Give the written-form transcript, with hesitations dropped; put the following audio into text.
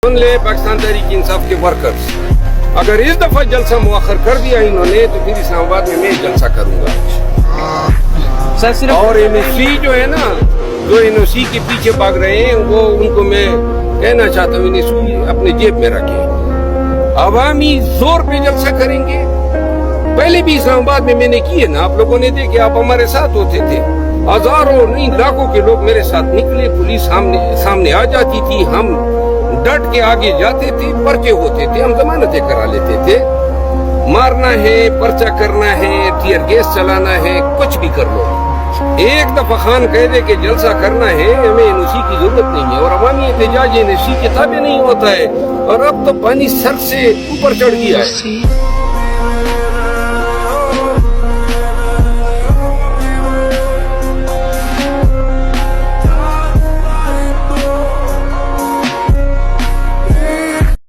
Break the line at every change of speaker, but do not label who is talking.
سن لے پاکستان تحریک انصاف کے ورکرز، اگر اس دفعہ جلسہ مؤخر کر دیا انہوں نے تو پھر اسلام آباد میں جلسہ کروں گا. اور این او سی جو ہے نا، جو این او سی کے پیچھے بھاگ رہے ہیں، وہ ان کو میں کہنا چاہتا ہوں این او سی اپنے جیب میں رکھیں. عوامی زور پہ جلسہ کریں گے. پہلے بھی اسلام آباد میں نے کیے نا، آپ لوگوں نے دیکھے، آپ ہمارے ساتھ ہوتے تھے. ہزاروں نہیں لاکھوں کے لوگ میرے ساتھ نکلے، پولیس سامنے آ جاتی تھی، ہم ڈٹ کے آگے جاتے تھے، پرچے ہوتے تھے، ہم ضمانتیں کرا لیتے تھے. مارنا ہے، پرچہ کرنا ہے، ٹیئر گیس چلانا ہے، کچھ بھی کر لو. ایک دفعہ خان کہہ دے کہ جلسہ کرنا ہے، ہمیں این او سی کی ضرورت نہیں ہے. اور عوامی احتجاج این او سی کے تابع نہیں ہوتا ہے. اور اب تو پانی سر سے اوپر چڑھ گیا ہے.